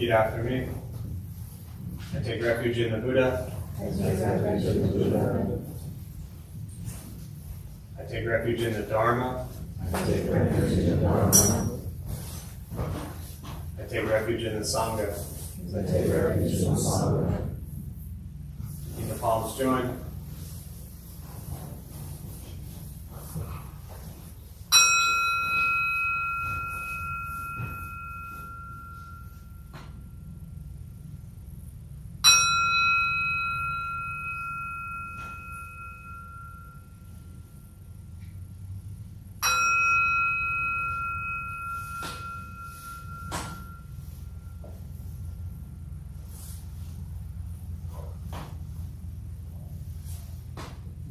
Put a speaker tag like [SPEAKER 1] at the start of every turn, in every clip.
[SPEAKER 1] Repeat after me. I take refuge in the Buddha. I take refuge in the Buddha. I take refuge in the Dharma. I take refuge in the Dharma. I take refuge in the Sangha. I take refuge in the Sangha. Keep the palms joined.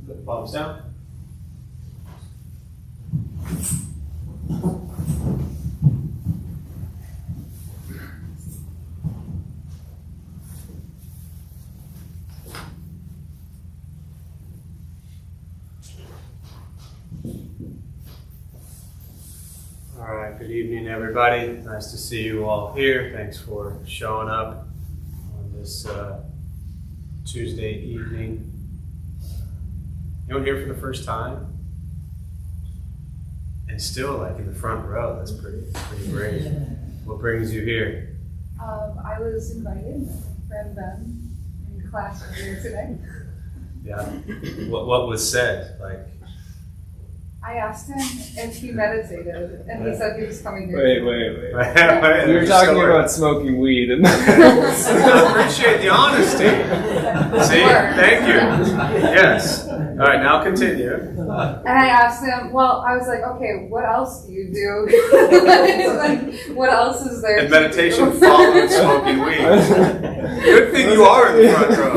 [SPEAKER 1] Put the palms down. All right, good evening, everybody. Nice to see you all here. Thanks for showing up on this Tuesday evening. Anyone here for the first time? And still like in the front row, that's pretty great. What brings you here?
[SPEAKER 2] I was invited, friend Ben, in class earlier today.
[SPEAKER 1] Yeah. What was said? Like,
[SPEAKER 2] I asked him if he meditated, and he said he was coming here.
[SPEAKER 3] Wait. We were talking about smoking weed. And
[SPEAKER 1] I appreciate the honesty. See? Thank you. Yes. All right, now continue.
[SPEAKER 2] And I asked him, I was like, okay, what else do you do? He's like, what else is there?
[SPEAKER 1] And meditation followed smoking weed. Good thing you are in the front row.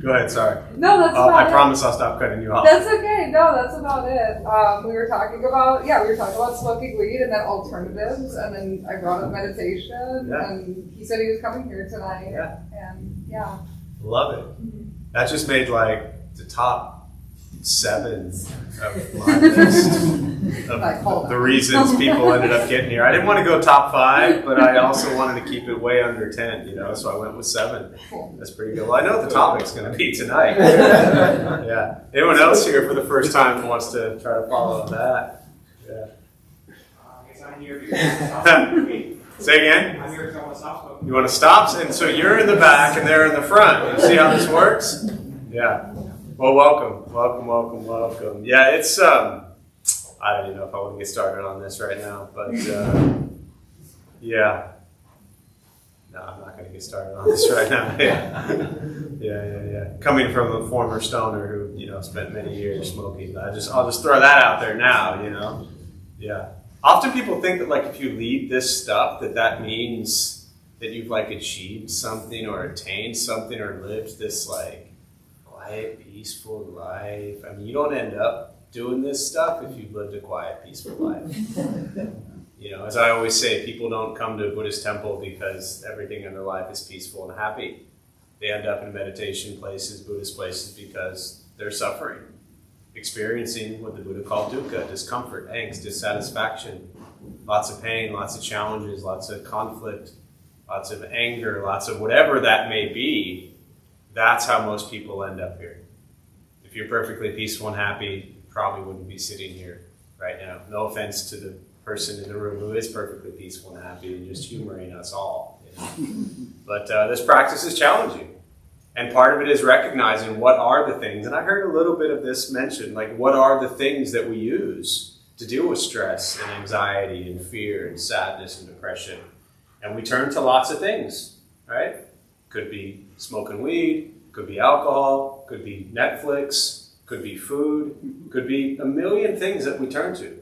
[SPEAKER 1] Go ahead, sorry.
[SPEAKER 2] No, that's about it.
[SPEAKER 1] I promise I'll stop cutting you off.
[SPEAKER 2] That's okay. No, that's about it. We were talking about smoking weed and then alternatives, and then I brought up meditation, and he said he was coming here tonight.
[SPEAKER 1] Yeah.
[SPEAKER 2] And yeah.
[SPEAKER 1] Love it.
[SPEAKER 2] Mm-hmm.
[SPEAKER 1] That just made like the top 7 of my list of the reasons people ended up getting here. I didn't want to go top 5, but I also wanted to keep it way under 10, so I went with 7.
[SPEAKER 2] Cool.
[SPEAKER 1] That's pretty good. Well, I know what the topic's going to be tonight. Yeah. Anyone else here for the first time who wants to try to follow that? Yeah.
[SPEAKER 4] I'm here to
[SPEAKER 1] Say again?
[SPEAKER 4] I'm here to want to stop smoking.
[SPEAKER 1] You want to stop? And so you're in the back and they're in the front. You see how this works? Yeah. Well, welcome. Yeah, it's, I don't even know if I want to get started on this right now, but, yeah. No, I'm not going to get started on this right now. Yeah. Coming from a former stoner who, spent many years smoking, I'll just throw that out there now, Yeah. Often people think that, like, if you lead this stuff, that means that you've, like, achieved something or attained something or lived this, like, quiet, peaceful life. I mean, you don't end up doing this stuff if you've lived a quiet, peaceful life. As I always say, people don't come to a Buddhist temple because everything in their life is peaceful and happy. They end up in meditation places, Buddhist places, because they're suffering, experiencing what the Buddha called dukkha, discomfort, angst, dissatisfaction, lots of pain, lots of challenges, lots of conflict, lots of anger, lots of whatever that may be. That's how most people end up here. If you're perfectly peaceful and happy, you probably wouldn't be sitting here right now. No offense to the person in the room who is perfectly peaceful and happy and just humoring us all. But this practice is challenging. And part of it is recognizing what are the things, and I heard a little bit of this mentioned, like what are the things that we use to deal with stress and anxiety and fear and sadness and depression. And we turn to lots of things, right? Could be smoking weed, could be alcohol, could be Netflix, could be food, could be a million things that we turn to.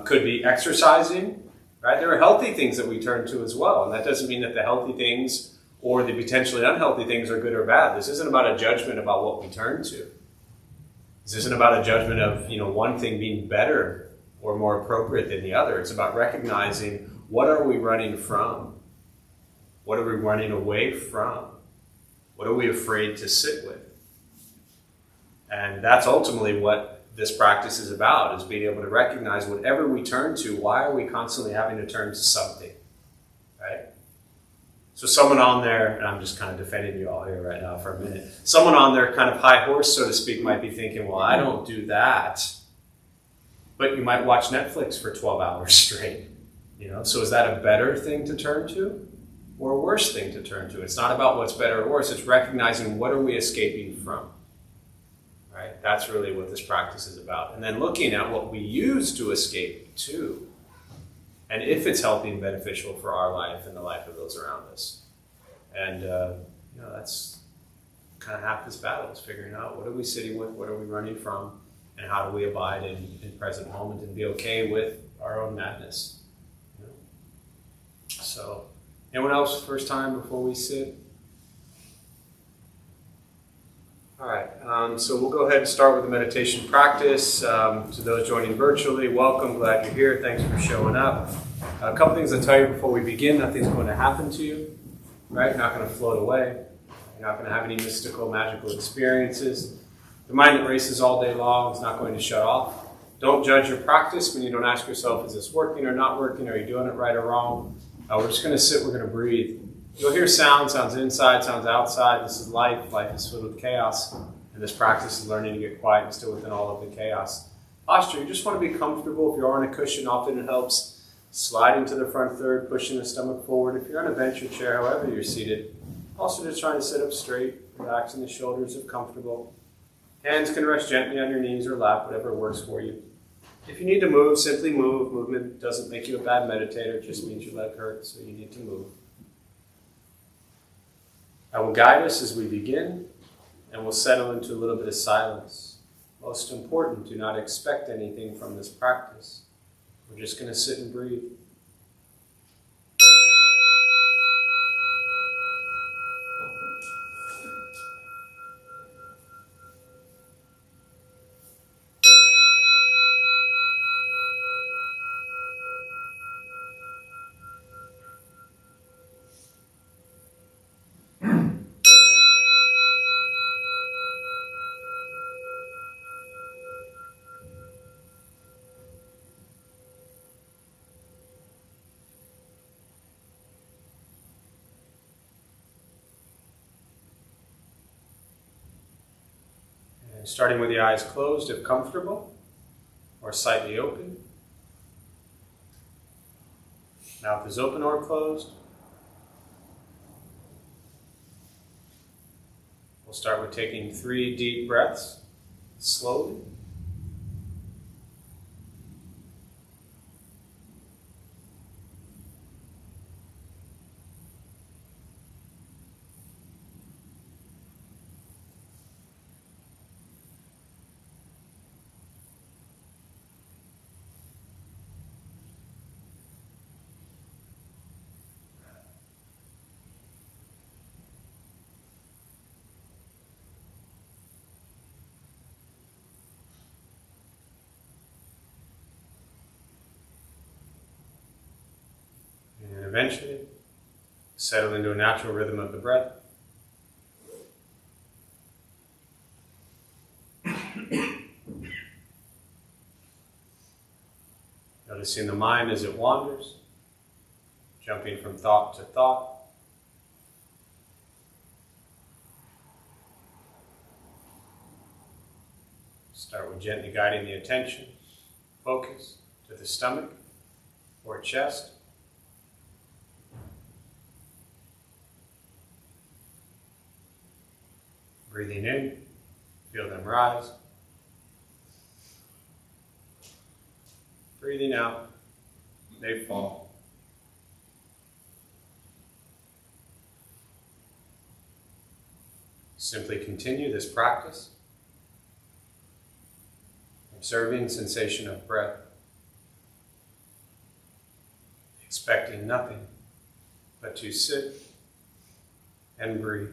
[SPEAKER 1] Could be exercising, right? There are healthy things that we turn to as well. And that doesn't mean that the healthy things or the potentially unhealthy things are good or bad. This isn't about a judgment about what we turn to. This isn't about a judgment of, one thing being better or more appropriate than the other. It's about recognizing what are we running from? What are we running away from? What are we afraid to sit with? And that's ultimately what this practice is about, is being able to recognize whatever we turn to, why are we constantly having to turn to something, right? So someone on there, and I'm just kind of defending you all here right now for a minute, someone on their kind of high horse, so to speak, might be thinking, well, I don't do that. But you might watch Netflix for 12 hours straight. So is that a better thing to turn to or a worse thing to turn to? It's not about what's better or worse. It's recognizing what are we escaping from. Right? That's really what this practice is about. And then looking at what we use to escape to. And if it's healthy and beneficial for our life and the life of those around us. And, that's kind of half this battle, is figuring out what are we sitting with, what are we running from, and how do we abide in present moment and be okay with our own madness. So, anyone else first time before we sit? All right, so we'll go ahead and start with the meditation practice. To those joining virtually, welcome, glad you're here, thanks for showing up. A couple things I'll tell you before we begin. Nothing's going to happen to you, right? You're not going to float away. You're not going to have any mystical, magical experiences. The mind that races all day long is not going to shut off. Don't judge your practice when you don't ask yourself, is this working or not working? Are you doing it right or wrong? We're just going to sit, we're going to breathe. You'll hear sounds inside, sounds outside. This is life. Life is filled with chaos. And this practice is learning to get quiet and still within all of the chaos. Posture, you just want to be comfortable. If you're on a cushion, often it helps. Sliding to the front third, pushing the stomach forward. If you're on a bench or chair, however you're seated, also just trying to sit up straight, relaxing the shoulders if comfortable. Hands can rest gently on your knees or lap, whatever works for you. If you need to move, simply move. Movement doesn't make you a bad meditator, it just means your leg hurts, so you need to move. I will guide us as we begin, and we'll settle into a little bit of silence. Most important, do not expect anything from this practice. We're just going to sit and breathe. Starting with the eyes closed if comfortable, or slightly open. Mouth is open or closed. We'll start with taking 3 deep breaths, slowly. And eventually, settle into a natural rhythm of the breath. Noticing the mind as it wanders, jumping from thought to thought. Start with gently guiding the attention, focus to the stomach or chest. Breathing in, feel them rise. Breathing out, they fall. Simply continue this practice, observing sensation of breath, expecting nothing but to sit and breathe.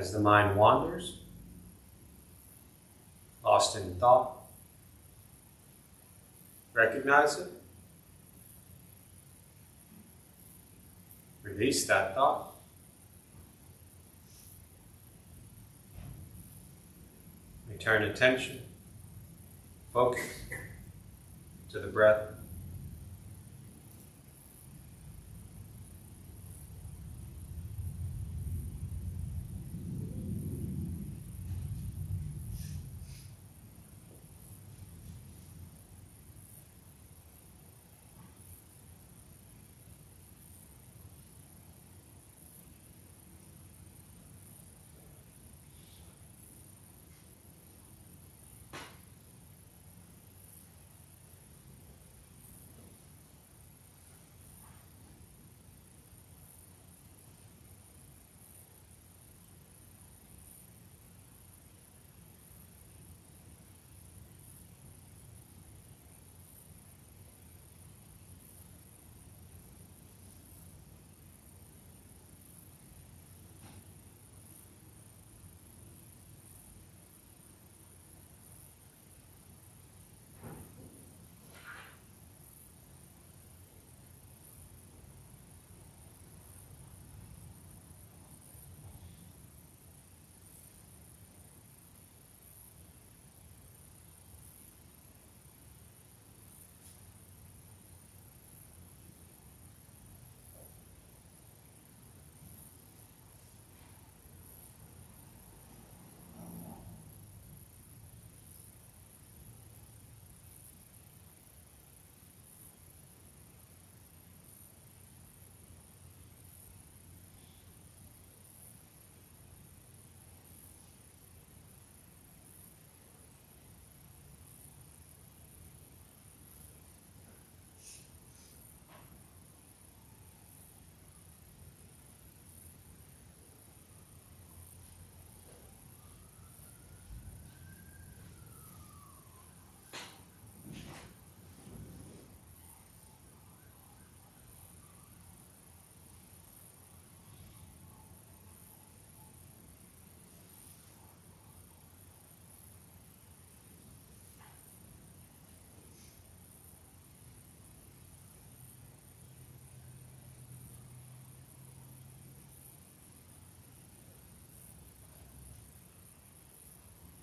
[SPEAKER 1] As the mind wanders, lost in thought, recognize it. Release that thought. Return attention, focus to the breath.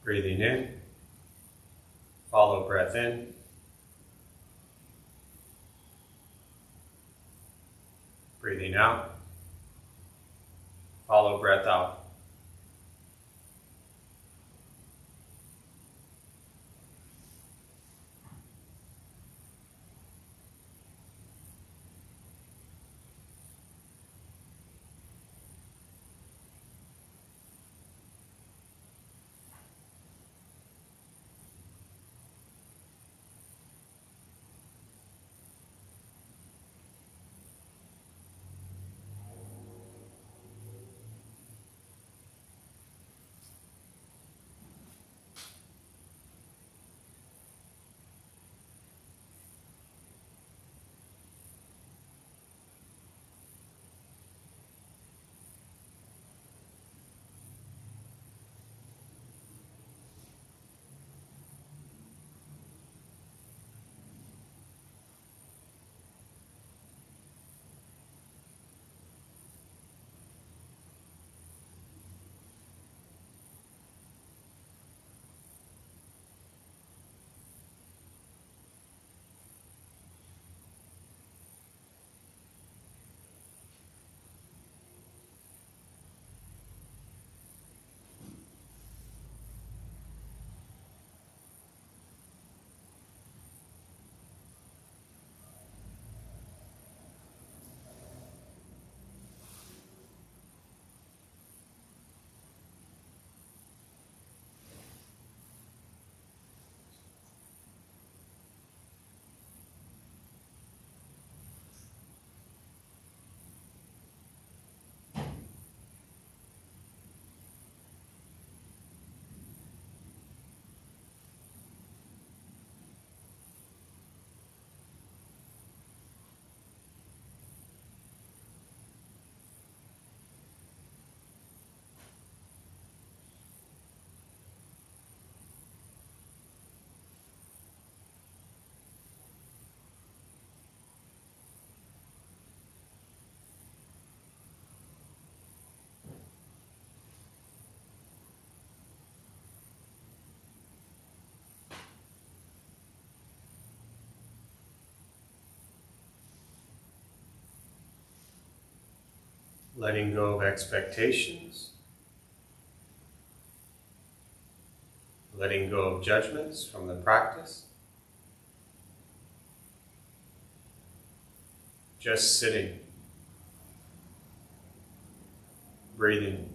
[SPEAKER 1] Breathing in, follow breath in. Breathing out, follow breath out. letting go of expectations, letting go of judgments from the practice, just sitting, breathing.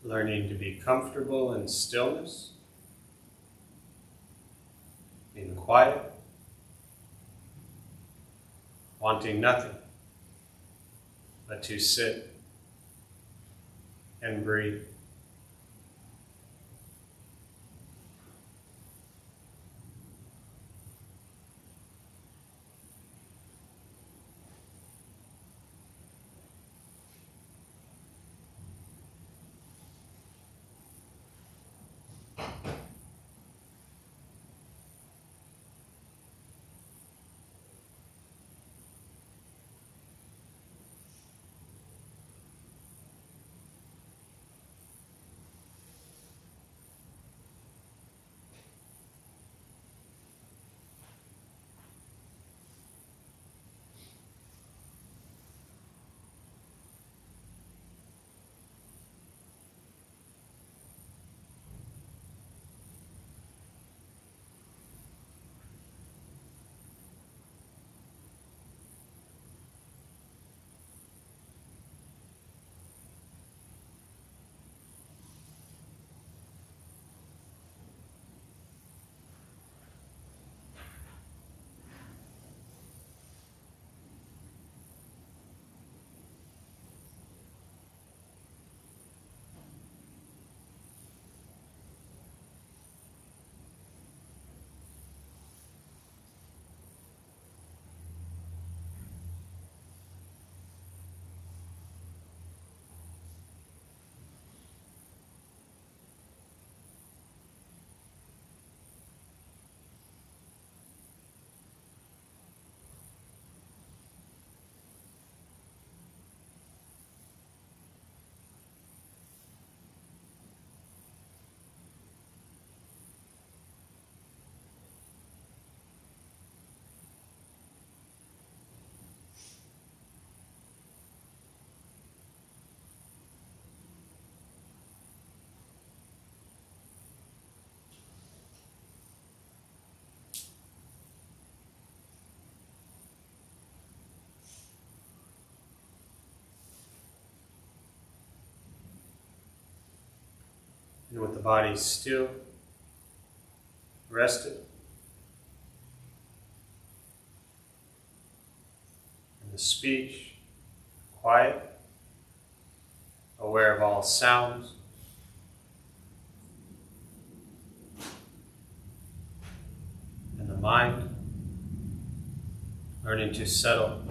[SPEAKER 1] Learning to be comfortable in stillness, in quiet, wanting nothing but to sit and breathe. with the body still, rested, and the speech quiet, aware of all sounds. And the mind learning to settle.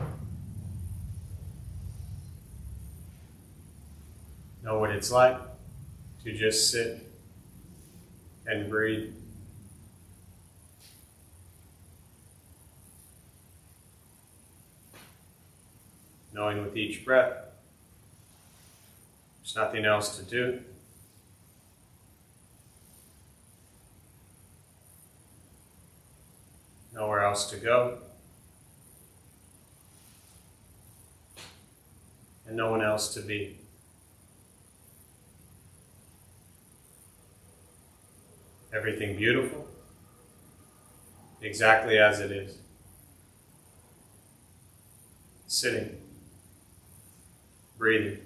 [SPEAKER 1] Know what it's like to just sit and breathe. Knowing with each breath, there's nothing else to do. Nowhere else to go. And no one else to be. Everything beautiful, exactly as it is. Sitting, breathing.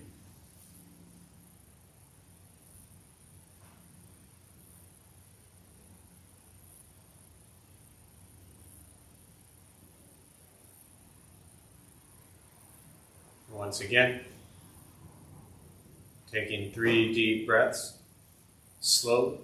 [SPEAKER 1] Once again, taking 3 deep breaths, slowly.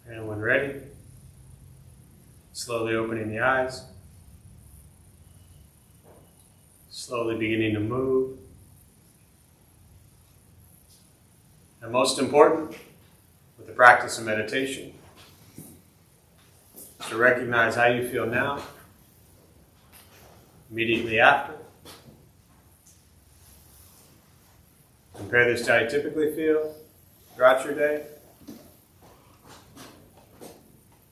[SPEAKER 1] And when ready, slowly opening the eyes, slowly beginning to move. And most important, with the practice of meditation, is to recognize how you feel now, immediately after. Compare this to how you typically feel throughout your day.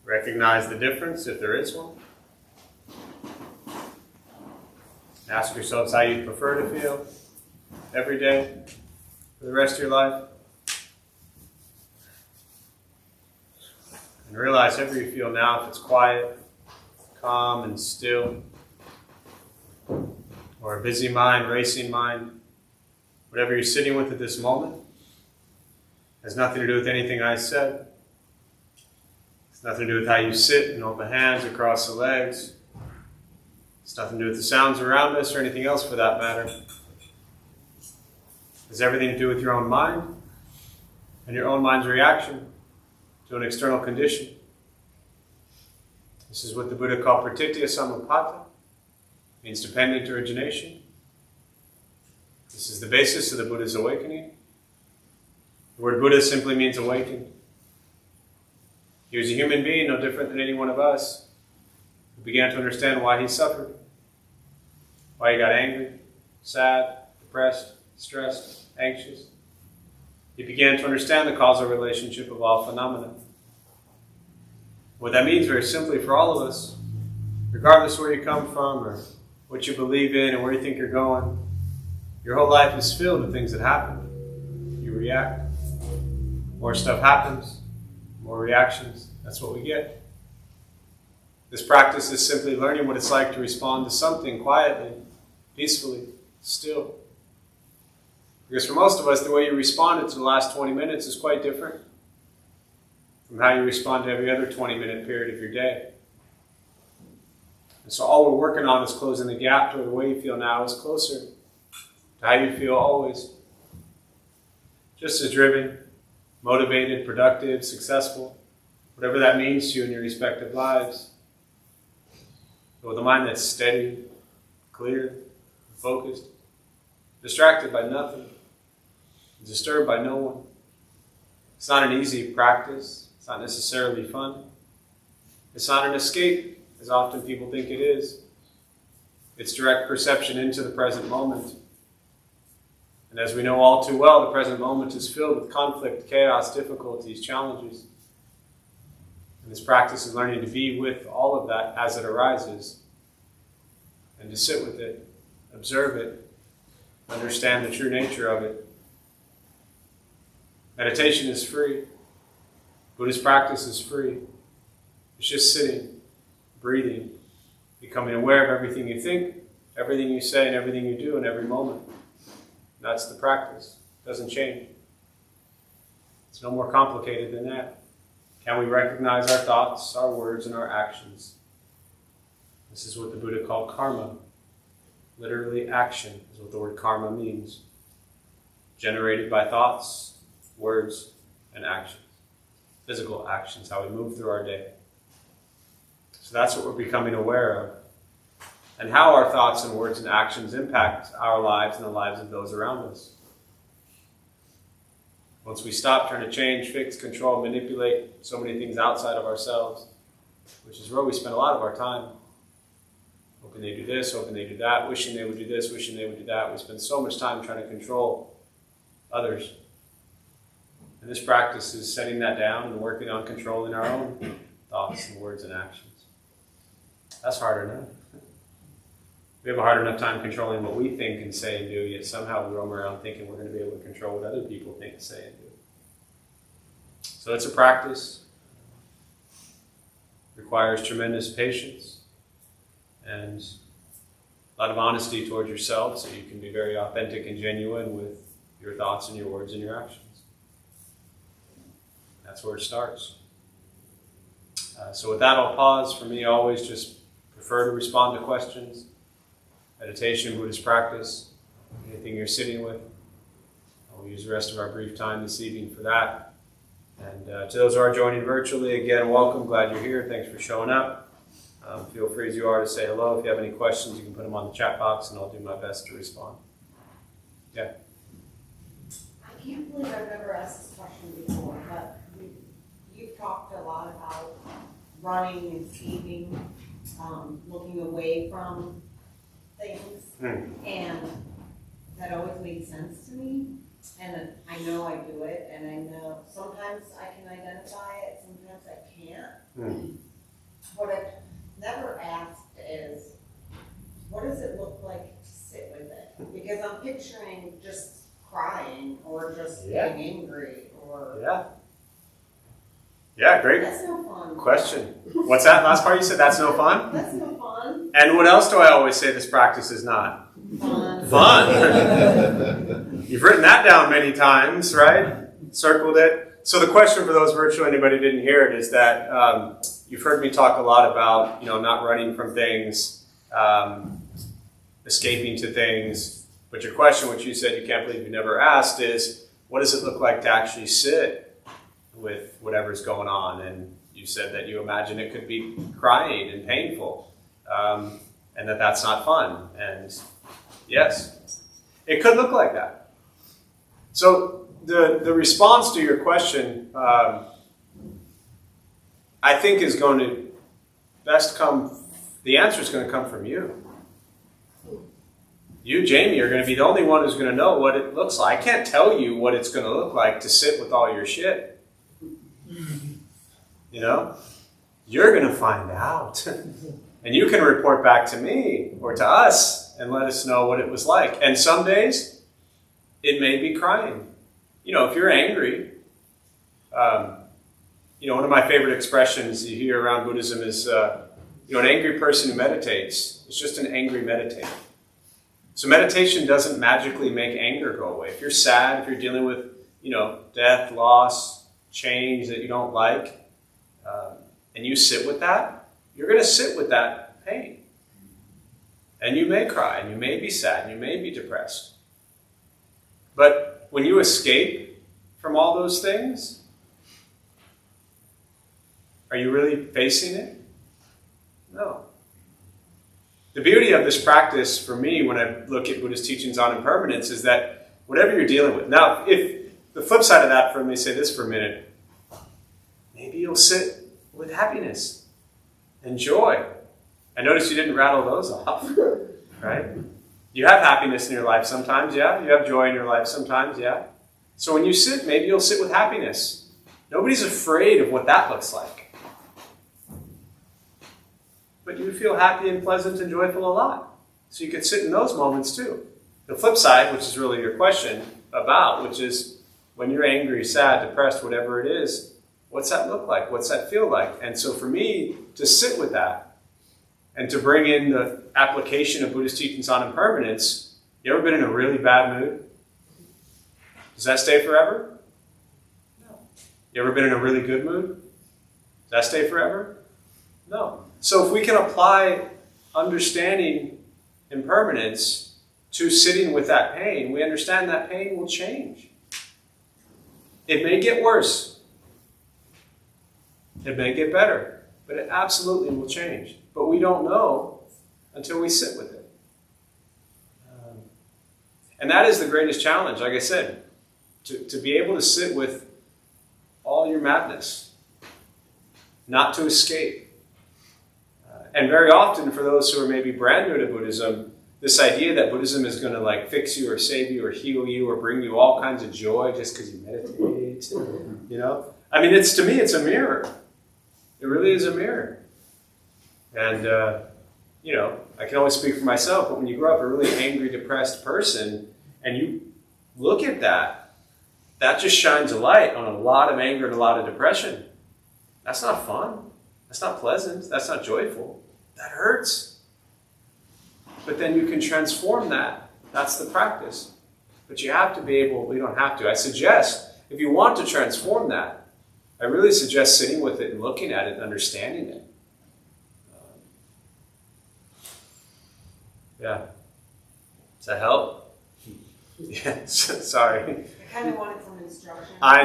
[SPEAKER 1] Recognize the difference, if there is one. Ask yourselves how you prefer to feel every day for the rest of your life. And realize however you feel now, if it's quiet, calm, and still, or a busy mind, racing mind, whatever you're sitting with at this moment, has nothing to do with anything I said. It's nothing to do with how you sit and open hands across the legs. It's nothing to do with the sounds around us or anything else for that matter. It has everything to do with your own mind and your own mind's reaction to an external condition. This is what the Buddha called pratitya samutpata, means dependent origination. This is the basis of the Buddha's awakening. The word Buddha simply means awakened. He was a human being, no different than any one of us, who began to understand why he suffered, why he got angry, sad, depressed, stressed, anxious. He began to understand the causal relationship of all phenomena. What that means very simply for all of us, regardless where you come from or what you believe in and where you think you're going, your whole life is filled with things that happen. You react. More stuff happens, more reactions. That's what we get. This practice is simply learning what it's like to respond to something quietly, peacefully, still. Because for most of us, the way you responded to the last 20 minutes is quite different from how you respond to every other 20-minute period of your day. And so all we're working on is closing the gap to the way you feel now is closer to how you feel always. Just as driven, motivated, productive, successful, whatever that means to you in your respective lives. But with a mind that's steady, clear, focused, distracted by nothing, disturbed by no one. It's not an easy practice. It's not necessarily fun. It's not an escape, as often people think it is. It's direct perception into the present moment. And as we know all too well, the present moment is filled with conflict, chaos, difficulties, challenges. And this practice is learning to be with all of that as it arises, and to sit with it, observe it, understand the true nature of it. Meditation is free. Buddhist practice is free. It's just sitting, breathing, becoming aware of everything you think, everything you say, and everything you do in every moment. That's the practice. It doesn't change. It's no more complicated than that. Can we recognize our thoughts, our words, and our actions? This is what the Buddha called karma. Literally, action is what the word karma means. Generated by thoughts, words, and actions. Physical actions, how we move through our day. So that's what we're becoming aware of. And how our thoughts and words and actions impact our lives and the lives of those around us. Once we stop trying to change, fix, control, manipulate so many things outside of ourselves, which is where we spend a lot of our time. Hoping they do this, hoping they do that, wishing they would do this, wishing they would do that. We spend so much time trying to control others. And this practice is setting that down and working on controlling our own thoughts and words and actions. That's hard enough. We have a hard enough time controlling what we think and say and do, yet somehow we roam around thinking we're going to be able to control what other people think, say, and do. So it's a practice. It requires tremendous patience and a lot of honesty towards yourself so you can be very authentic and genuine with your thoughts and your words and your actions. That's where it starts. So with that, I'll pause. For me, I always just prefer to respond to questions. Meditation, Buddhist practice, anything you're sitting with. We'll use the rest of our brief time this evening for that. And to those who are joining virtually, again, welcome. Glad you're here. Thanks for showing up. Feel free as you are to say hello. If you have any questions, you can put them on the chat box, and I'll do my best to respond. Yeah?
[SPEAKER 5] I can't believe I've never asked this question before, but you've talked a lot about running and escaping, looking away from things, and that always made sense to me, and I know I do it, and I know sometimes I can identify it, sometimes I can't. What I've never asked is, what does it look like to sit with it? Because I'm picturing just crying or just getting angry or...
[SPEAKER 1] Yeah, great.
[SPEAKER 5] That's no fun.
[SPEAKER 1] Question. What's that last part you said? That's no fun?
[SPEAKER 5] That's no fun.
[SPEAKER 1] And what else do I always say this practice is not?
[SPEAKER 5] Fun.
[SPEAKER 1] Fun. You've written that down many times, right? Circled it. So the question for those virtual, anybody who didn't hear it, is that you've heard me talk a lot about, not running from things, escaping to things. But your question, which you said you can't believe you never asked, is what does it look like to actually sit with whatever's going on? And you said that you imagine it could be crying and painful, and that's not fun. And yes, it could look like that. So the response to your question, I think is going to best come, the answer is going to come from you. You, Jamie, are going to be the only one who's going to know what it looks like. I can't tell you what it's going to look like to sit with all your shit. You're going to find out. And you can report back to me or to us and let us know what it was like. And some days, it may be crying. If you're angry, one of my favorite expressions you hear around Buddhism is, an angry person who meditates is just an angry meditator. So meditation doesn't magically make anger go away. If you're sad, if you're dealing with, death, loss, change that you don't like, and you sit with that, you're going to sit with that pain. And you may cry, and you may be sad, and you may be depressed. But when you escape from all those things, are you really facing it? No. The beauty of this practice for me when I look at Buddhist teachings on impermanence is that whatever you're dealing with. Now, if the flip side of that, let me say this for a minute, maybe you'll sit with happiness and joy. I noticed you didn't rattle those off, right? You have happiness in your life sometimes, yeah? You have joy in your life sometimes, yeah? So when you sit, maybe you'll sit with happiness. Nobody's afraid of what that looks like. But you feel happy and pleasant and joyful a lot. So you could sit in those moments too. The flip side, which is really your question about, which is when you're angry, sad, depressed, whatever it is, what's that look like? What's that feel like? And so for me, to sit with that and to bring in the application of Buddhist teachings on impermanence, you ever been in a really bad mood? Does that stay forever? No. You ever been in a really good mood? Does that stay forever? No. So if we can apply understanding impermanence to sitting with that pain, we understand that pain will change. It may get worse. It may get better. But it absolutely will change. But we don't know until we sit with it. And that is the greatest challenge, like I said, to be able to sit with all your madness, not to escape. And very often for those who are maybe brand new to Buddhism, this idea that Buddhism is going to fix you or save you or heal you or bring you all kinds of joy just because you meditate, I mean, to me, it's a mirror. It really is a mirror. And, I can only speak for myself, but when you grow up a really angry, depressed person and you look at that, that just shines a light on a lot of anger and a lot of depression. That's not fun. That's not pleasant. That's not joyful. That hurts. But then you can transform that. That's the practice. But you have to be able, we don't have to. I suggest, if you want to transform that, I really suggest sitting with it and looking at it and understanding it. Yeah. Does that help? Yeah, sorry.
[SPEAKER 5] I kind of wanted some instruction.
[SPEAKER 1] I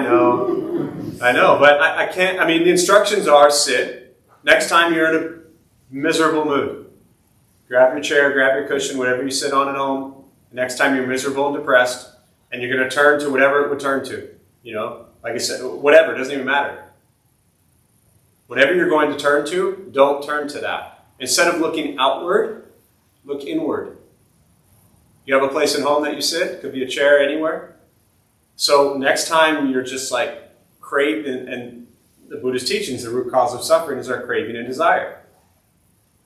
[SPEAKER 1] know, but I can't, the instructions are sit. Next time you're in a miserable mood, grab your chair, grab your cushion, whatever you sit on at home. Next time you're miserable and depressed, and you're going to turn to whatever it would turn to. Like I said, whatever, it doesn't even matter. Whatever you're going to turn to, don't turn to that. Instead of looking outward, look inward. You have a place at home that you sit, could be a chair anywhere. So next time you're just craving, and the Buddhist teachings, the root cause of suffering is our craving and desire.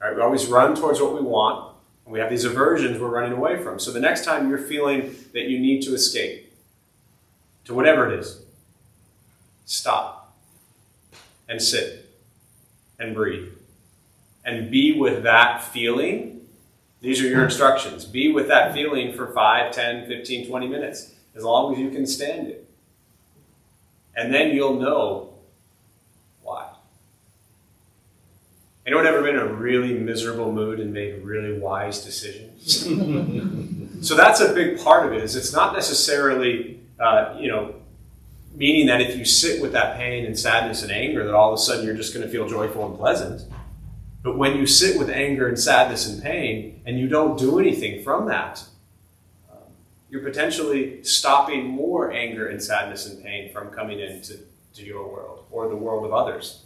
[SPEAKER 1] All right, we always run towards what we want, and we have these aversions we're running away from. So the next time you're feeling that you need to escape to whatever it is, stop and sit and breathe and be with that feeling. These are your instructions. Be with that feeling for 5, 10, 15, 20 minutes, as long as you can stand it. And then you'll know why. Anyone ever been in a really miserable mood and made really wise decisions? So that's a big part of it, is it's not necessarily, meaning that if you sit with that pain and sadness and anger, that all of a sudden you're just going to feel joyful and pleasant. But when you sit with anger and sadness and pain, and you don't do anything from that, you're potentially stopping more anger and sadness and pain from coming into your world or the world of others.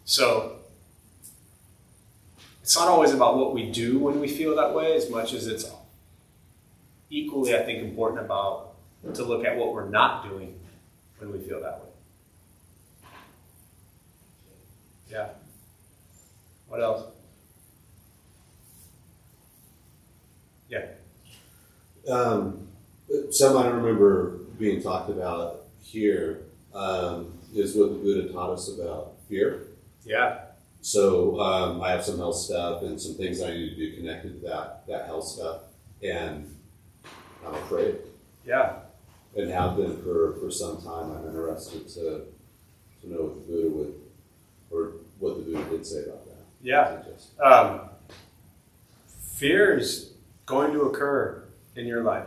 [SPEAKER 1] So it's not always about what we do when we feel that way, as much as it's equally, I think, important to look at what we're not doing when we feel that way. Yeah. What else? Yeah.
[SPEAKER 6] Some I don't remember being talked about here is what the Buddha taught us about fear.
[SPEAKER 1] Yeah.
[SPEAKER 6] So I have some health stuff and some things I need to do connected to that health stuff, and I'm afraid.
[SPEAKER 1] Yeah.
[SPEAKER 6] And have been for some time. I'm interested to know what the Buddha would, or what the Buddha did say about that.
[SPEAKER 1] Yeah. Fear is going to occur in your life.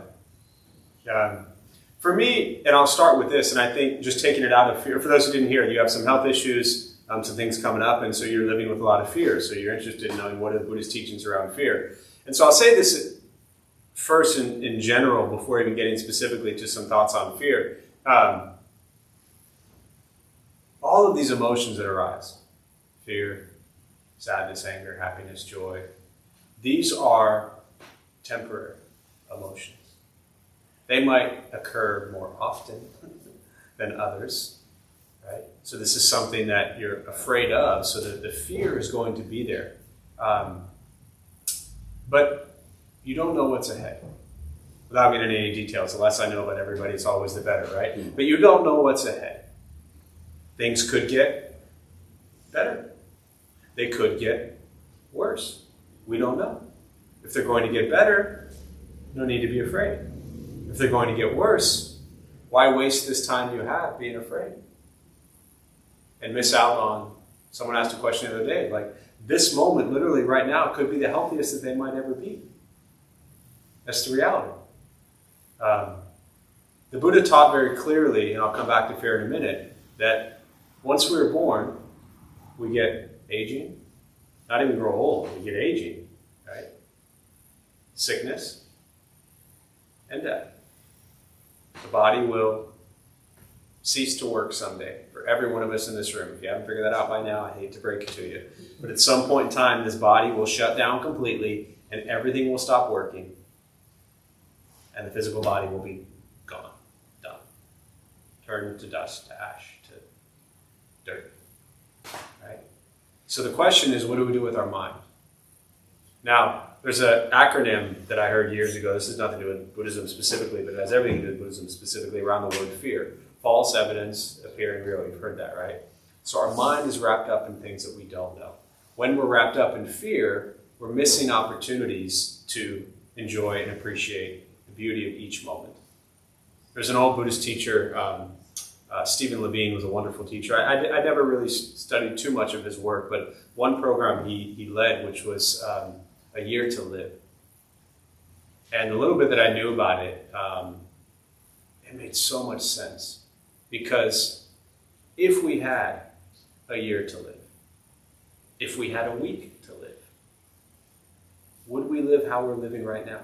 [SPEAKER 1] For me, and I'll start with this, and I think just taking it out of fear, for those who didn't hear, you have some health issues, some things coming up, and so you're living with a lot of fear. So you're interested in knowing what are the Buddhist teachings around fear. And so I'll say this first in general before even getting specifically to some thoughts on fear. All of these emotions that arise, fear, sadness, anger, happiness, joy, these are temporary emotions. They might occur more often than others, right? So this is something that you're afraid of, so that the fear is going to be there. But you don't know what's ahead. Without getting into any details, the less I know about everybody, it's always the better, right? Mm-hmm. But you don't know what's ahead. Things could get better. They could get worse. We don't know. If they're going to get better, no need to be afraid. If they're going to get worse, why waste this time you have being afraid? And miss out on, someone asked a question the other day, like, this moment, literally right now, could be the healthiest that they might ever be. That's the reality. The Buddha taught very clearly, and I'll come back to fear in a minute, that once we're born, we get aging. Not even grow old, we get aging, right? Sickness and death. The body will cease to work someday for every one of us in this room. If you haven't figured that out by now, I hate to break it to you. But at some point in time, this body will shut down completely and everything will stop working. And the physical body will be gone, done. Turned to dust, to ash, to dirt. Right? So the question is, what do we do with our mind? Now, there's an acronym that I heard years ago. This has nothing to do with Buddhism specifically, but it has everything to do with Buddhism specifically around the word fear. False evidence appearing real. You've heard that, right? So our mind is wrapped up in things that we don't know. When we're wrapped up in fear, we're missing opportunities to enjoy and appreciate the beauty of each moment. There's an old Buddhist teacher, Stephen Levine was a wonderful teacher. I never really studied too much of his work, but one program he led, which was A Year to Live. And the little bit that I knew about it, it made so much sense. Because if we had a year to live, if we had a week to live, would we live how we're living right now?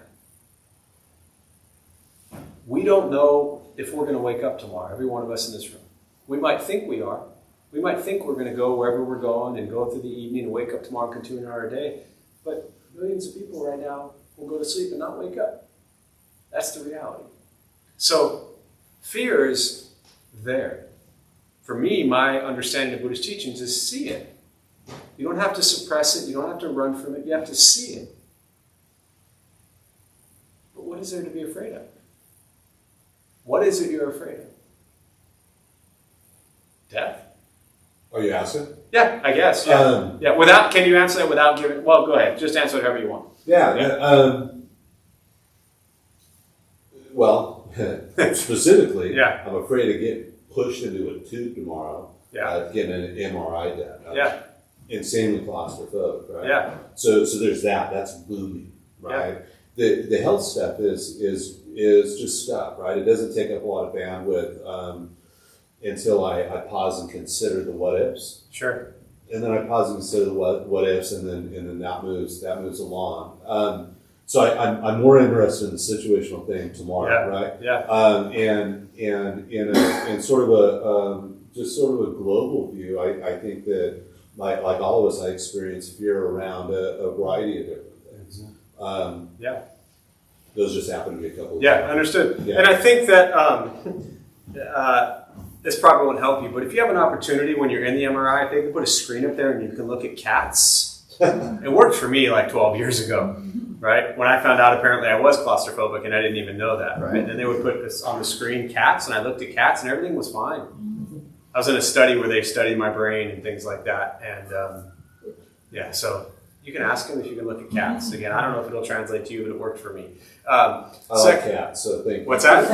[SPEAKER 1] We don't know if we're going to wake up tomorrow, every one of us in this room. We might think we are. We might think we're going to go wherever we're going and go through the evening and wake up tomorrow and continue our day. But millions of people right now will go to sleep and not wake up. That's the reality. So fear is there. For me, my understanding of Buddhist teachings is see it. You don't have to suppress it. You don't have to run from it. You have to see it. But what is there to be afraid of? What is it you're afraid of? Death?
[SPEAKER 6] Are you asking?
[SPEAKER 1] Yeah, I guess. Yeah. Yeah. Can you answer that without giving? Well, go ahead. Just answer it however you want.
[SPEAKER 6] Well, specifically,
[SPEAKER 1] Yeah.
[SPEAKER 6] I'm afraid of getting pushed into a tube tomorrow.
[SPEAKER 1] Yeah.
[SPEAKER 6] Getting an MRI done.
[SPEAKER 1] Yeah.
[SPEAKER 6] Insanely claustrophobic, right?
[SPEAKER 1] Yeah.
[SPEAKER 6] So there's that. That's booming, right? Yeah. The health stuff is just stuff, right? It doesn't take up a lot of bandwidth until I pause and consider the what ifs.
[SPEAKER 1] Sure.
[SPEAKER 6] And then I pause and consider the what ifs, and then that moves along. So I'm more interested in the situational thing tomorrow, right?
[SPEAKER 1] Yeah.
[SPEAKER 6] And in sort of a global view, I think that like all of us, I experience fear around a variety of different things. Those just happen to be a couple of
[SPEAKER 1] Yeah, understood. Yeah. And I think that this probably won't help you, but if you have an opportunity when you're in the MRI, if they can put a screen up there and you can look at cats. It worked for me like 12 years ago, right? When I found out apparently I was claustrophobic and I didn't even know that, right? And then they would put this on the screen, cats, and I looked at cats and everything was fine. I was in a study where they studied my brain and things like that, and Yeah, so you can ask him if you can look at cats. Again, I don't know if it'll translate to you, but it worked for me.
[SPEAKER 6] I like cats, so thank you.
[SPEAKER 1] What's that?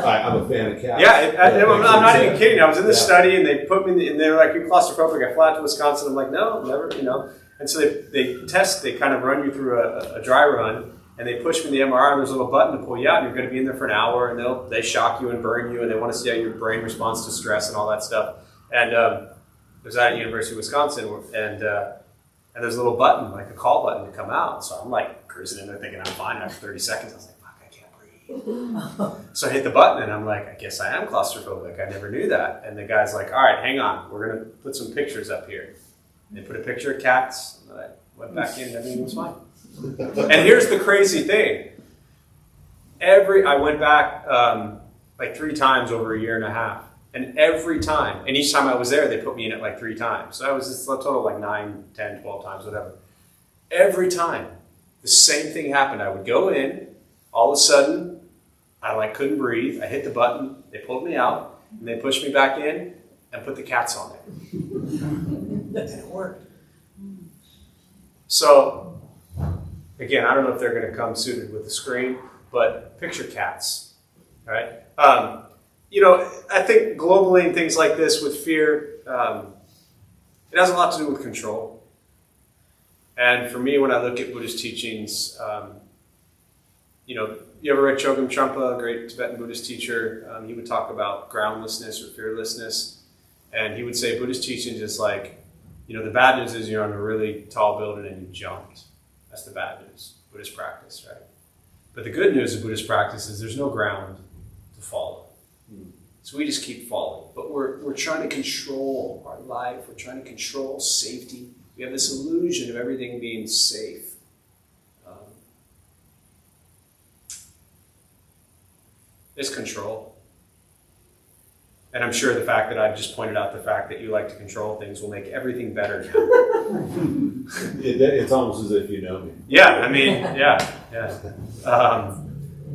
[SPEAKER 6] I'm a fan of cats.
[SPEAKER 1] Yeah, I'm not even
[SPEAKER 6] Yeah.
[SPEAKER 1] kidding. I was in the
[SPEAKER 6] Yeah.
[SPEAKER 1] study and they put me, and they were like, "You're claustrophobic." I fly out to Wisconsin. I'm like, "No, never," you know. And so they kind of run you through a dry run, and they push me in the MRI. And there's a little button to pull you out, and you're going to be in there for an hour, and they shock you and burn you, and they want to see how your brain responds to stress and all that stuff. And it was at University of Wisconsin, and there's a little button, like a call button, to come out. So I'm like cruising in there thinking I'm fine. After 30 seconds, I was like, "Fuck, I can't breathe." So I hit the button, and I'm like, "I guess I am claustrophobic. I never knew that." And the guy's like, "All right, hang on. We're going to put some pictures up here." And they put a picture of cats, and I went back in, and everything was fine. And here's the crazy thing. I went back like 3 times over a year and a half. And every time, and each time I was there, they put me in it like 3 times. So I was just a total of like 9, 10, 12 times, whatever. Every time, the same thing happened. I would go in, all of a sudden, I like couldn't breathe. I hit the button, they pulled me out, and they pushed me back in and put the cats on there. And it worked. So, again, I don't know if they're going to come suited with the screen, but picture cats, right? I think globally and things like this with fear, it has a lot to do with control. And for me, when I look at Buddhist teachings, you ever read Chogyam Trungpa, a great Tibetan Buddhist teacher? He would talk about groundlessness or fearlessness. And he would say Buddhist teachings is like, the bad news is you're on a really tall building and you jumped. That's the bad news, Buddhist practice, right? But the good news of Buddhist practice is there's no ground to follow. So we just keep falling. But we're trying to control our life. We're trying to control safety. We have this illusion of everything being safe. It's control. And I'm sure the fact that I've just pointed out the fact that you like to control things will make everything better now.
[SPEAKER 6] It's almost as if you know me.
[SPEAKER 1] Yeah, yeah.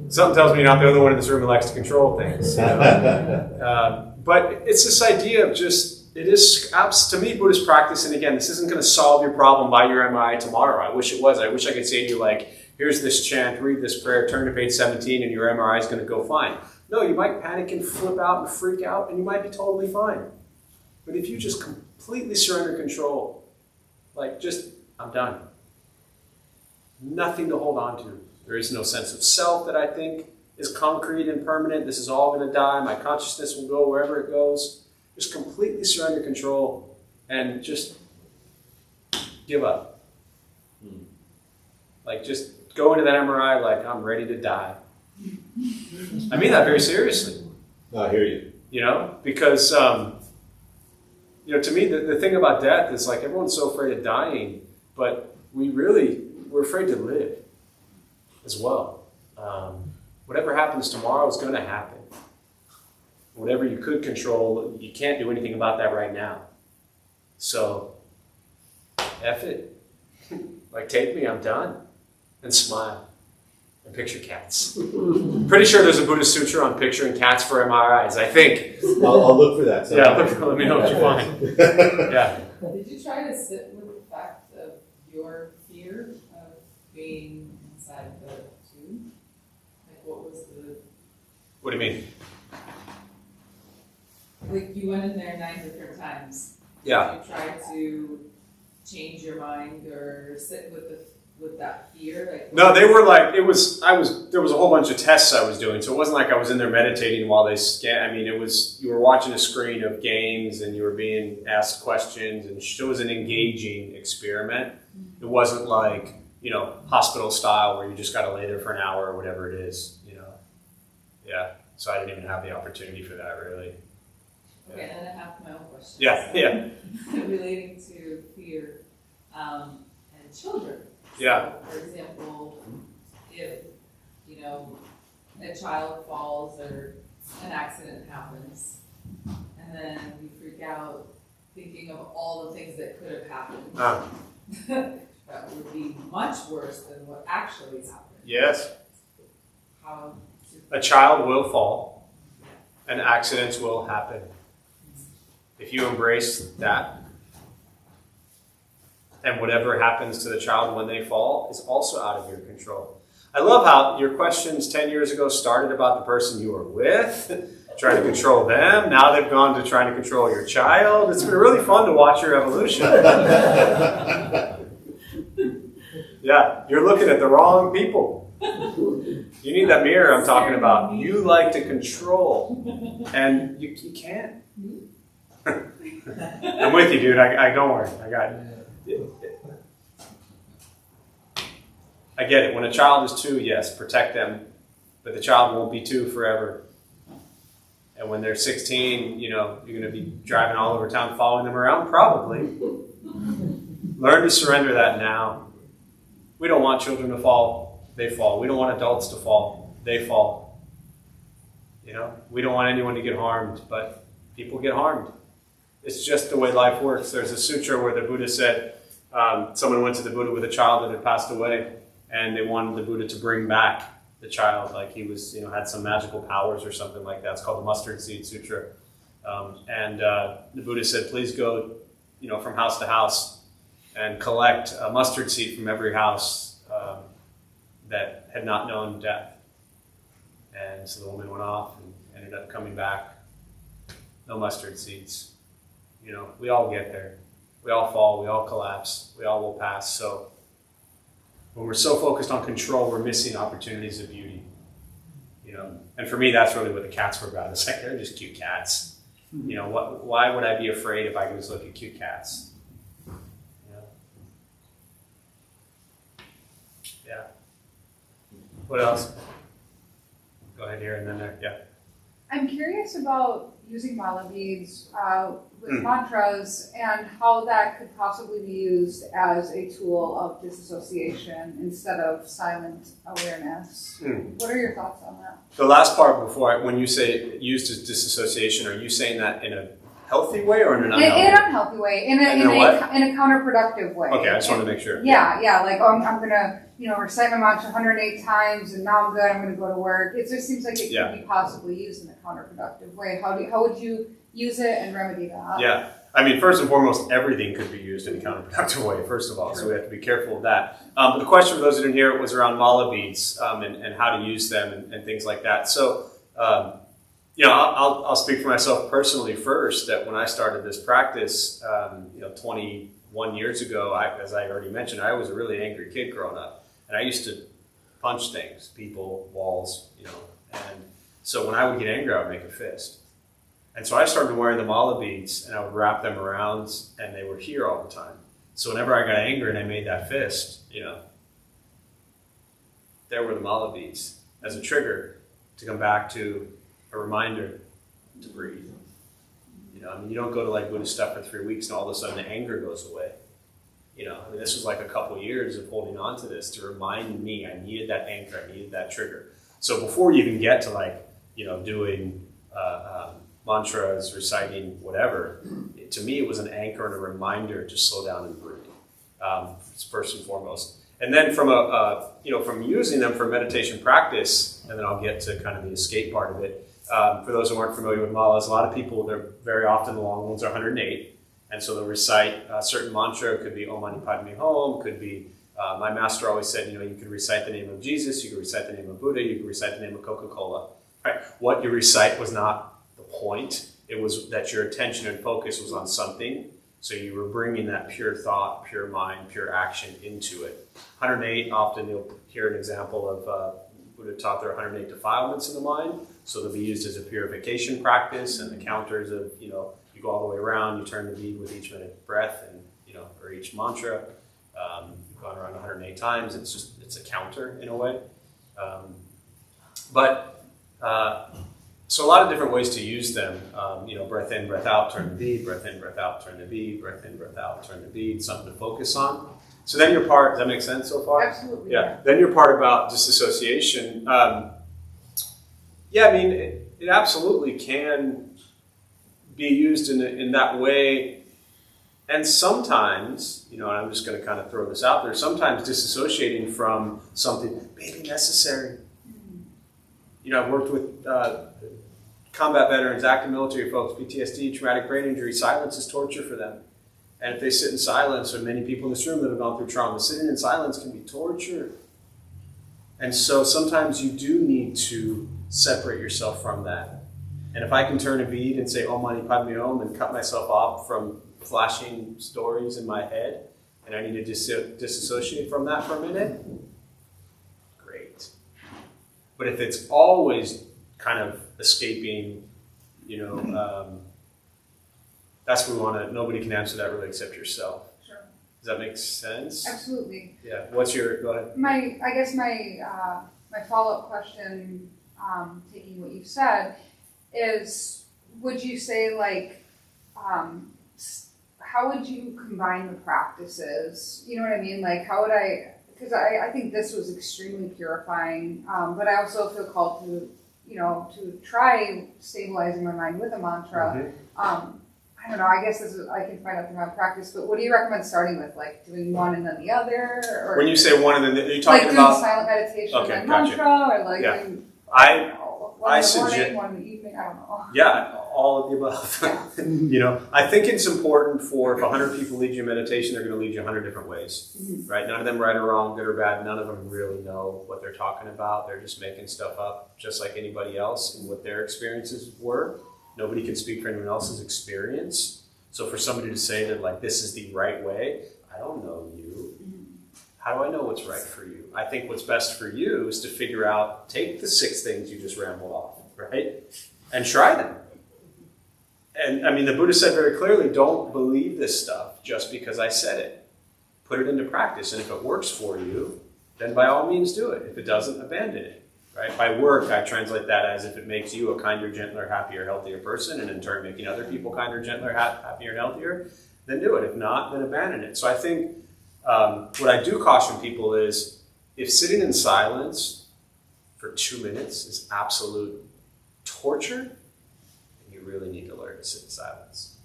[SPEAKER 1] Something tells me you're not the only one in this room who likes to control things. But it's this idea of to me, Buddhist practice, and again, this isn't going to solve your problem by your MRI tomorrow. I wish it was. I wish I could say to you, like, here's this chant, read this prayer, turn to page 17, and your MRI is going to go fine. No, you might panic and flip out and freak out, and you might be totally fine. But if you just completely surrender control, I'm done. Nothing to hold on to. There is no sense of self that I think is concrete and permanent. This is all going to die. My consciousness will go wherever it goes. Just completely surrender control and just give up. Just go into that MRI like I'm ready to die. I mean that very seriously.
[SPEAKER 6] I hear you.
[SPEAKER 1] Because, to me, the thing about death is like everyone's so afraid of dying, but we're afraid to live as well. Whatever happens tomorrow is going to happen. Whatever you could control, you can't do anything about that right now. So, F it. Take me, I'm done. And smile. And picture cats. Pretty sure there's a Buddhist sutra on picturing cats for MRIs, I think.
[SPEAKER 6] I'll look for that.
[SPEAKER 1] Yeah, let me know what you find. Yeah.
[SPEAKER 2] Did you try to sit with the fact of your fear of being inside the tomb? What was the...
[SPEAKER 1] What do you mean?
[SPEAKER 2] You went in there 9 different times.
[SPEAKER 1] Yeah.
[SPEAKER 2] Did you try to change your mind or sit with that fear?
[SPEAKER 1] No, they were there was a whole bunch of tests I was doing, so it wasn't like I was in there meditating while they scan. I mean, you were watching a screen of games and you were being asked questions, and it was an engaging experiment. It wasn't like, hospital style where you just got to lay there for an hour or whatever it is, Yeah. So I didn't even have the opportunity for that, really.
[SPEAKER 2] Okay, and then I have my own question.
[SPEAKER 1] Yeah.
[SPEAKER 2] Relating to fear and children.
[SPEAKER 1] Yeah.
[SPEAKER 2] So, for example, if, a child falls or an accident happens, and then you freak out thinking of all the things that could have happened, that would be much worse than what actually happened.
[SPEAKER 1] Yes.
[SPEAKER 2] How
[SPEAKER 1] A child will fall, and accidents will happen. If you embrace that, And whatever happens to the child when they fall is also out of your control. I love how your questions 10 years ago started about the person you were with, trying to control them. Now they've gone to trying to control your child. It's been really fun to watch your evolution. Yeah, you're looking at the wrong people. You need that mirror I'm talking about. You like to control, and you can't. I'm with you, dude. I don't worry. I got it. I get it. When a child is 2, yes, protect them. But the child won't be 2 forever. And when they're 16, you're going to be driving all over town following them around? Probably. Learn to surrender that now. We don't want children to fall. They fall. We don't want adults to fall. They fall. We don't want anyone to get harmed, but people get harmed. It's just the way life works. There's a sutra where the Buddha said, someone went to the Buddha with a child that had passed away, and they wanted the Buddha to bring back the child, like he was, had some magical powers or something like that. It's called the Mustard Seed Sutra. And the Buddha said, please go, from house to house and collect a mustard seed from every house that had not known death. And so the woman went off and ended up coming back. No mustard seeds. We all get there. We all fall. We all collapse. We all will pass. So when we're so focused on control, we're missing opportunities of beauty. And for me, that's really what the cats were about. It's like, they're just cute cats. Why would I be afraid if I could just look at cute cats? Yeah. What else? Go ahead here and then there. Yeah.
[SPEAKER 7] I'm curious about using mala beads with mantras and how that could possibly be used as a tool of disassociation instead of silent awareness. What are your thoughts on that?
[SPEAKER 1] The last part before, when you say used as disassociation, are you saying that in a healthy way or in an unhealthy way?
[SPEAKER 7] In an unhealthy way, in a counterproductive way.
[SPEAKER 1] Okay, I just want to make sure.
[SPEAKER 7] Yeah, like I'm gonna, recite my mantra 108 times and now I'm good, I'm gonna go to work. It just seems like it could be possibly used in a counterproductive way. How would you use it and remedy that?
[SPEAKER 1] Yeah. I mean, first and foremost, everything could be used in a counterproductive way, first of all, so we have to be careful of that. But the question for those who didn't hear it was around mala beads and how to use them and things like that. So, I'll speak for myself personally first, that when I started this practice, 21 years ago, as I already mentioned, I was a really angry kid growing up. And I used to punch things, people, walls, And so when I would get angry, I would make a fist. And so I started wearing the mala beads, and I would wrap them around, and they were here all the time. So whenever I got angry and I made that fist, there were the mala beads as a trigger to come back to a reminder to breathe. You don't go to like Buddhist stuff for 3 weeks and all of a sudden the anger goes away. This was like a couple years of holding on to this to remind me I needed that anchor, I needed that trigger. So before you even get to doing mantras, reciting whatever, to me it was an anchor and a reminder to slow down and breathe. First and foremost. And then from from using them for meditation practice, and then I'll get to kind of the escape part of it. For those who aren't familiar with malas, a lot of people, they're very often the long ones are 108. And so they'll recite a certain mantra. It could be Om Mani Padme Hum. Could be, my master always said, you could recite the name of Jesus. You could recite the name of Buddha. You could recite the name of Coca-Cola. Right? What you recite was not the point. It was that your attention and focus was on something. So you were bringing that pure thought, pure mind, pure action into it. 108, often you'll hear an example of Buddha taught there are 108 defilements in the mind. So they'll be used as a purification practice, and the counters of, you go all the way around, you turn the bead with each minute breath and, or each mantra. You've gone around 108 times. It's a counter in a way. So a lot of different ways to use them. Breath in, breath out, turn the bead, breath in, breath out, turn the bead, breath in, breath out, turn the bead, something to focus on. So then your part, does that make sense so far?
[SPEAKER 7] Absolutely.
[SPEAKER 1] Yeah. Then your part about disassociation. It absolutely can be used in that way. And sometimes, and I'm just going to kind of throw this out there, sometimes disassociating from something may be necessary. I've worked with combat veterans, active military folks, PTSD, traumatic brain injury. Silence is torture for them. And if they sit in silence, or many people in this room that have gone through trauma, sitting in silence can be torture. And so sometimes you do need to separate yourself from that. And if I can turn a bead and say Om Mani Padme Om and cut myself off from flashing stories in my head, and I need to disassociate from that for a minute, great. But if it's always kind of escaping, that's what we want to, nobody can answer that really except yourself.
[SPEAKER 7] Sure.
[SPEAKER 1] Does that make sense?
[SPEAKER 7] Absolutely.
[SPEAKER 1] Yeah. Go ahead.
[SPEAKER 7] My follow-up question, taking what you've said, is would you say how would you combine the practices? You know what I mean? Like how would because I think this was extremely purifying, but I also feel called to try stabilizing my mind with a mantra.
[SPEAKER 1] Mm-hmm.
[SPEAKER 7] I don't know, I guess I can find out through my practice, but what do you recommend starting with? Like doing one and then the other? Or
[SPEAKER 1] When you say one and then, are you
[SPEAKER 7] like
[SPEAKER 1] talking
[SPEAKER 7] doing
[SPEAKER 1] about?
[SPEAKER 7] silent meditation
[SPEAKER 1] Okay,
[SPEAKER 7] and
[SPEAKER 1] gotcha.
[SPEAKER 7] mantra, or like
[SPEAKER 1] Yeah.
[SPEAKER 7] doing,
[SPEAKER 1] I
[SPEAKER 7] one in the
[SPEAKER 1] suggest-
[SPEAKER 7] morning, one in the evening, I don't know.
[SPEAKER 1] Yeah, all of the above. I think it's important for if 100 people lead you in meditation, they're going to lead you 100 different ways, right? None of them right or wrong, good or bad. None of them really know what they're talking about. They're just making stuff up, just like anybody else, and what their experiences were. Nobody can speak for anyone else's experience. So for somebody to say that like this is the right way, I don't know you. How do I know what's right for you? I think what's best for you is to figure out, take the 6 things you just rambled off, right? And try them. And I mean, the Buddha said very clearly, don't believe this stuff just because I said it. Put it into practice. And if it works for you, then by all means do it. If it doesn't, abandon it. Right? By work, I translate that as if it makes you a kinder, gentler, happier, healthier person, and in turn making other people kinder, gentler, happier, and healthier, then do it. If not, then abandon it. So I think what I do caution people is if sitting in silence for 2 minutes is absolute torture, then you really need to learn to sit in silence.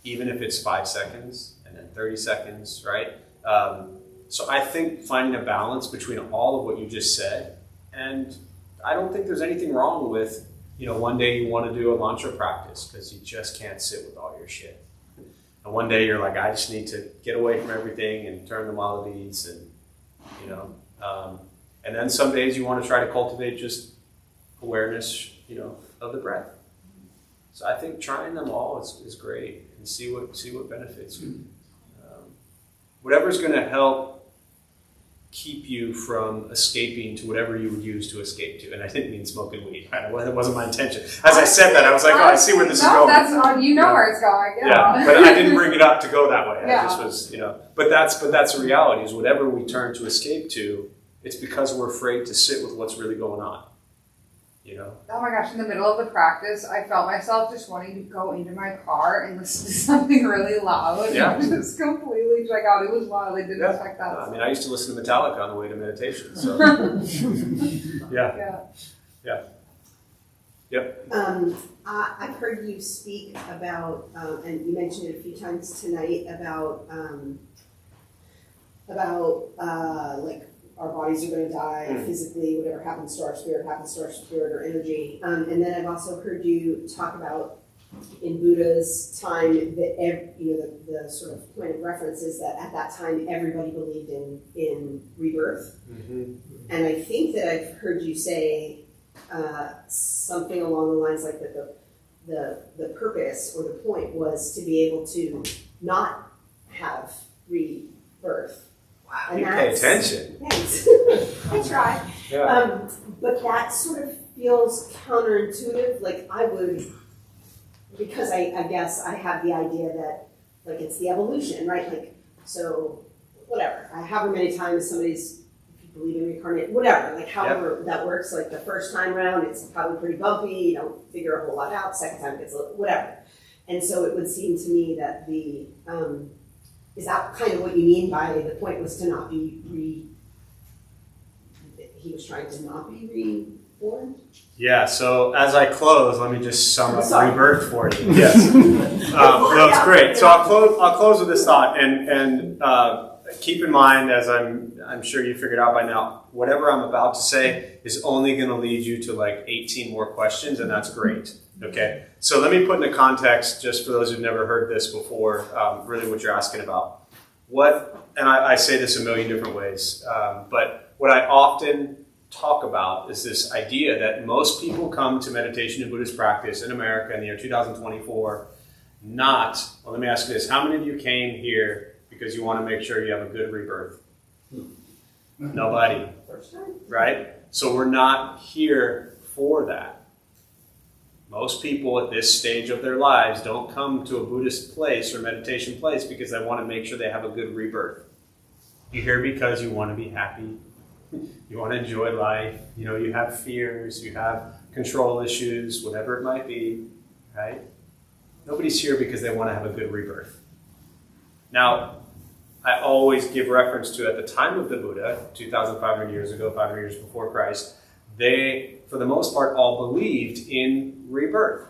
[SPEAKER 1] Even if it's 5 seconds and then 30 seconds, right? So I think finding a balance between all of what you just said, and I don't think there's anything wrong with, one day you want to do a mantra practice because you just can't sit with all your shit. And one day you're like, I just need to get away from everything and turn the mala beads and, and then some days you want to try to cultivate just awareness, of the breath. So I think trying them all is great and see what benefits you. Whatever's going to help keep you from escaping to whatever you would use to escape to. And I didn't mean smoking weed. That wasn't my intention. As I said that, I was like, I see where this is going.
[SPEAKER 7] That's where it's going.
[SPEAKER 1] Yeah, but I didn't bring it up to go that way.
[SPEAKER 7] Yeah.
[SPEAKER 1] I just was, but that's the reality is whatever we turn to escape to, it's because we're afraid to sit with what's really going on.
[SPEAKER 7] Oh my gosh, in the middle of the practice, I felt myself just wanting to go into my car and listen to something really loud.
[SPEAKER 1] Yeah.
[SPEAKER 7] And just completely check out. It was wild. I didn't expect that.
[SPEAKER 1] I mean, I used to listen to Metallica on the way to meditation. So, yeah. Yep.
[SPEAKER 8] I've heard you speak about, and you mentioned it a few times tonight, about like our bodies are going to die physically, whatever happens to our spirit or energy. And then I've also heard you talk about in Buddha's time that the sort of point of reference is that at that time everybody believed in rebirth.
[SPEAKER 1] Mm-hmm.
[SPEAKER 8] And I think that I've heard you say something along the lines like that the purpose or the point was to be able to not have rebirth.
[SPEAKER 1] Wow, you pay attention.
[SPEAKER 8] Thanks. I try.
[SPEAKER 1] Yeah.
[SPEAKER 8] But that sort of feels counterintuitive. Like I would, because I guess I have the idea that like it's the evolution, right? Like, so whatever. However many times somebody's, if you believe in reincarnate, whatever, like however that works, like the first time around, it's probably pretty bumpy, you don't figure a whole lot out, second time it gets a little, whatever. And so it would seem to me that the, is that kind of what you mean by the point was to not be he was trying to not be reborn?
[SPEAKER 1] Yeah, so as I close, let me just sum up
[SPEAKER 8] Sorry.
[SPEAKER 1] rebirth for you. Yes. No, it's great. So I'll close with this thought and keep in mind, as I'm sure you figured out by now, whatever I'm about to say is only going to lead you to like 18 more questions, and that's great. Okay, so let me put into context, just for those who've never heard this before, really what you're asking about. And I say this a million different ways, but what I often talk about is this idea that most people come to meditation and Buddhist practice in America in the year 2024 let me ask you this, how many of you came here because you want to make sure you have a good rebirth? Nobody, right? So we're not here for that. Most people at this stage of their lives don't come to a Buddhist place or meditation place because they want to make sure they have a good rebirth. You're here because you want to be happy. You want to enjoy life. You have fears. You have control issues, whatever it might be, right? Nobody's here because they want to have a good rebirth. Now, I always give reference to at the time of the Buddha, 2,500 years ago, 500 years before Christ, they, for the most part, all believed in rebirth.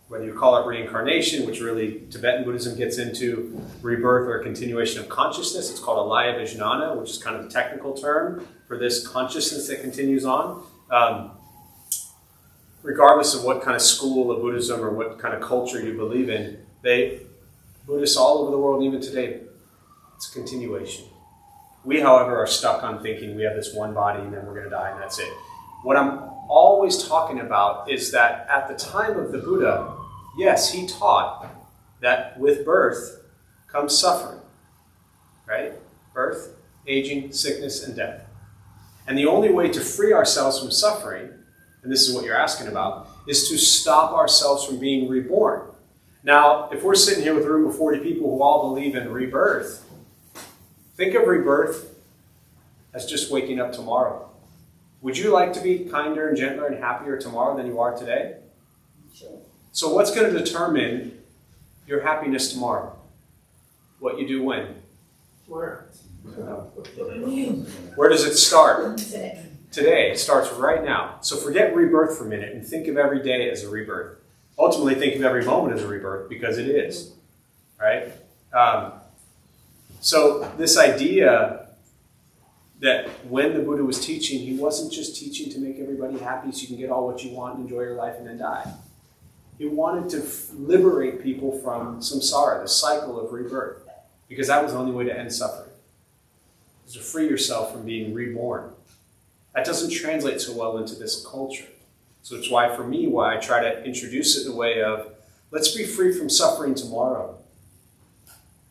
[SPEAKER 1] Whether you call it reincarnation, which really Tibetan Buddhism gets into rebirth or a continuation of consciousness. It's called alaya vijnana, which is kind of the technical term for this consciousness that continues on. Regardless of what kind of school of Buddhism or what kind of culture you believe in, Buddhists all over the world, even today, it's a continuation. We, however, are stuck on thinking we have this one body and then we're going to die and that's it. What I'm always talking about is that at the time of the Buddha, yes, he taught that with birth comes suffering, right? Birth, aging, sickness, and death. And the only way to free ourselves from suffering, and this is what you're asking about, is to stop ourselves from being reborn. Now, if we're sitting here with a room of 40 people who all believe in rebirth, think of rebirth as just waking up tomorrow. Would you like to be kinder and gentler and happier tomorrow than you are today?
[SPEAKER 8] Sure.
[SPEAKER 1] So what's going to determine your happiness tomorrow? What you do when?
[SPEAKER 8] Where?
[SPEAKER 1] Where does it start?
[SPEAKER 8] Today.
[SPEAKER 1] Today. It starts right now. So forget rebirth for a minute and think of every day as a rebirth. Ultimately, think of every moment as a rebirth because it is. Right? So this idea that when the Buddha was teaching, he wasn't just teaching to make everybody happy so you can get all what you want and enjoy your life and then die. He wanted to liberate people from samsara, the cycle of rebirth, because that was the only way to end suffering. It was to free yourself from being reborn. That doesn't translate so well into this culture. So it's why, for me, I try to introduce it in a way of, let's be free from suffering tomorrow.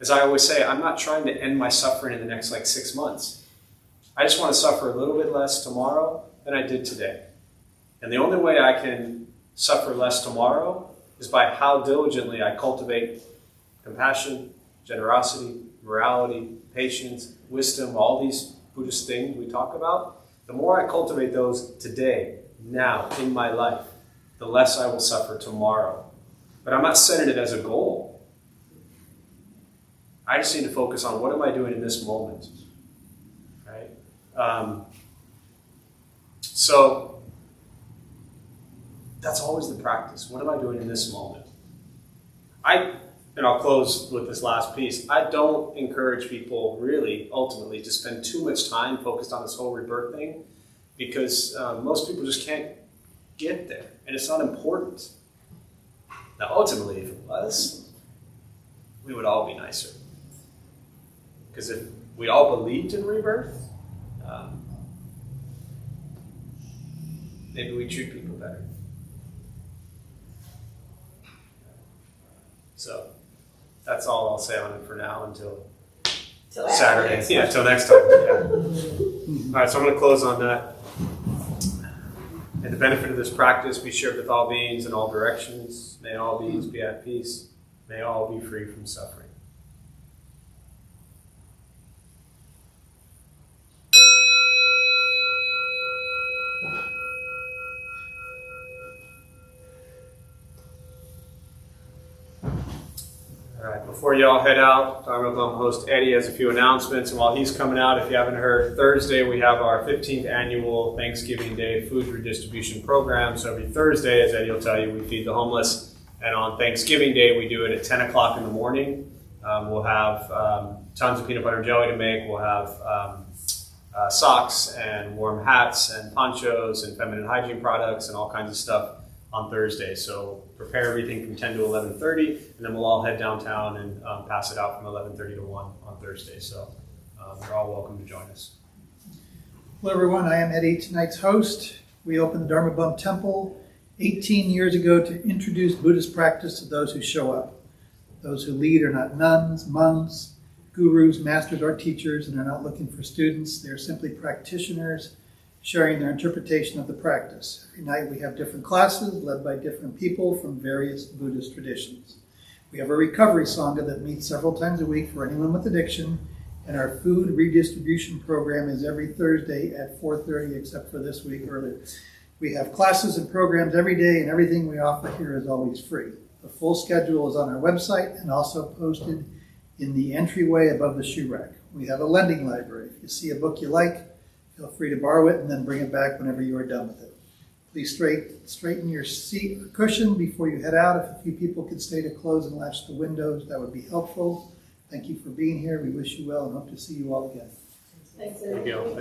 [SPEAKER 1] As I always say, I'm not trying to end my suffering in the next 6 months. I just want to suffer a little bit less tomorrow than I did today. And the only way I can suffer less tomorrow is by how diligently I cultivate compassion, generosity, morality, patience, wisdom, all these Buddhist things we talk about. The more I cultivate those today, now, in my life, the less I will suffer tomorrow. But I'm not setting it as a goal. I just need to focus on what am I doing in this moment. So that's always the practice. What am I doing in this moment? And I'll close with this last piece. I don't encourage people really, ultimately, to spend too much time focused on this whole rebirth thing because most people just can't get there. And it's not important. Now, ultimately, if it was, we would all be nicer. Because if we all believed in rebirth, maybe we treat people better. So that's all I'll say on it for now until Saturday. Yeah, until next time. Yeah. All right, so I'm going to close on that. And the benefit of this practice be shared with all beings in all directions. May all beings be at peace. May all be free from suffering. All right, before you all head out, Dharma Bum host Eddie has a few announcements. And while he's coming out, if you haven't heard, Thursday we have our 15th annual Thanksgiving Day food redistribution program. So every Thursday, as Eddie will tell you, we feed the homeless. And on Thanksgiving Day, we do it at 10 o'clock in the morning. We'll have tons of peanut butter and jelly to make. We'll have socks and warm hats and ponchos and feminine hygiene products and all kinds of stuff on Thursday. So prepare everything from 10 to 11:30, and then we'll all head downtown and pass it out from 11:30 to 1 on Thursday. So you're all welcome to join us.
[SPEAKER 9] Hello everyone, I am Eddie, tonight's host. We opened the Dharma Bum Temple 18 years ago to introduce Buddhist practice to those who show up. Those who lead are not nuns, monks, gurus, masters, or teachers, and are not looking for students. They are simply practitioners sharing their interpretation of the practice. Every night we have different classes led by different people from various Buddhist traditions. We have a recovery sangha that meets several times a week for anyone with addiction, and our food redistribution program is every Thursday at 4:30, except for this week earlier. We have classes and programs every day, and everything we offer here is always free. The full schedule is on our website and also posted in the entryway above the shoe rack. We have a lending library. If you see a book you like, feel free to borrow it and then bring it back whenever you are done with it. Please straighten your seat or cushion before you head out. If a few people could stay to close and latch the windows, that would be helpful. Thank you for being here. We wish you well and hope to see you all again.
[SPEAKER 8] Thanks,
[SPEAKER 1] Thank you.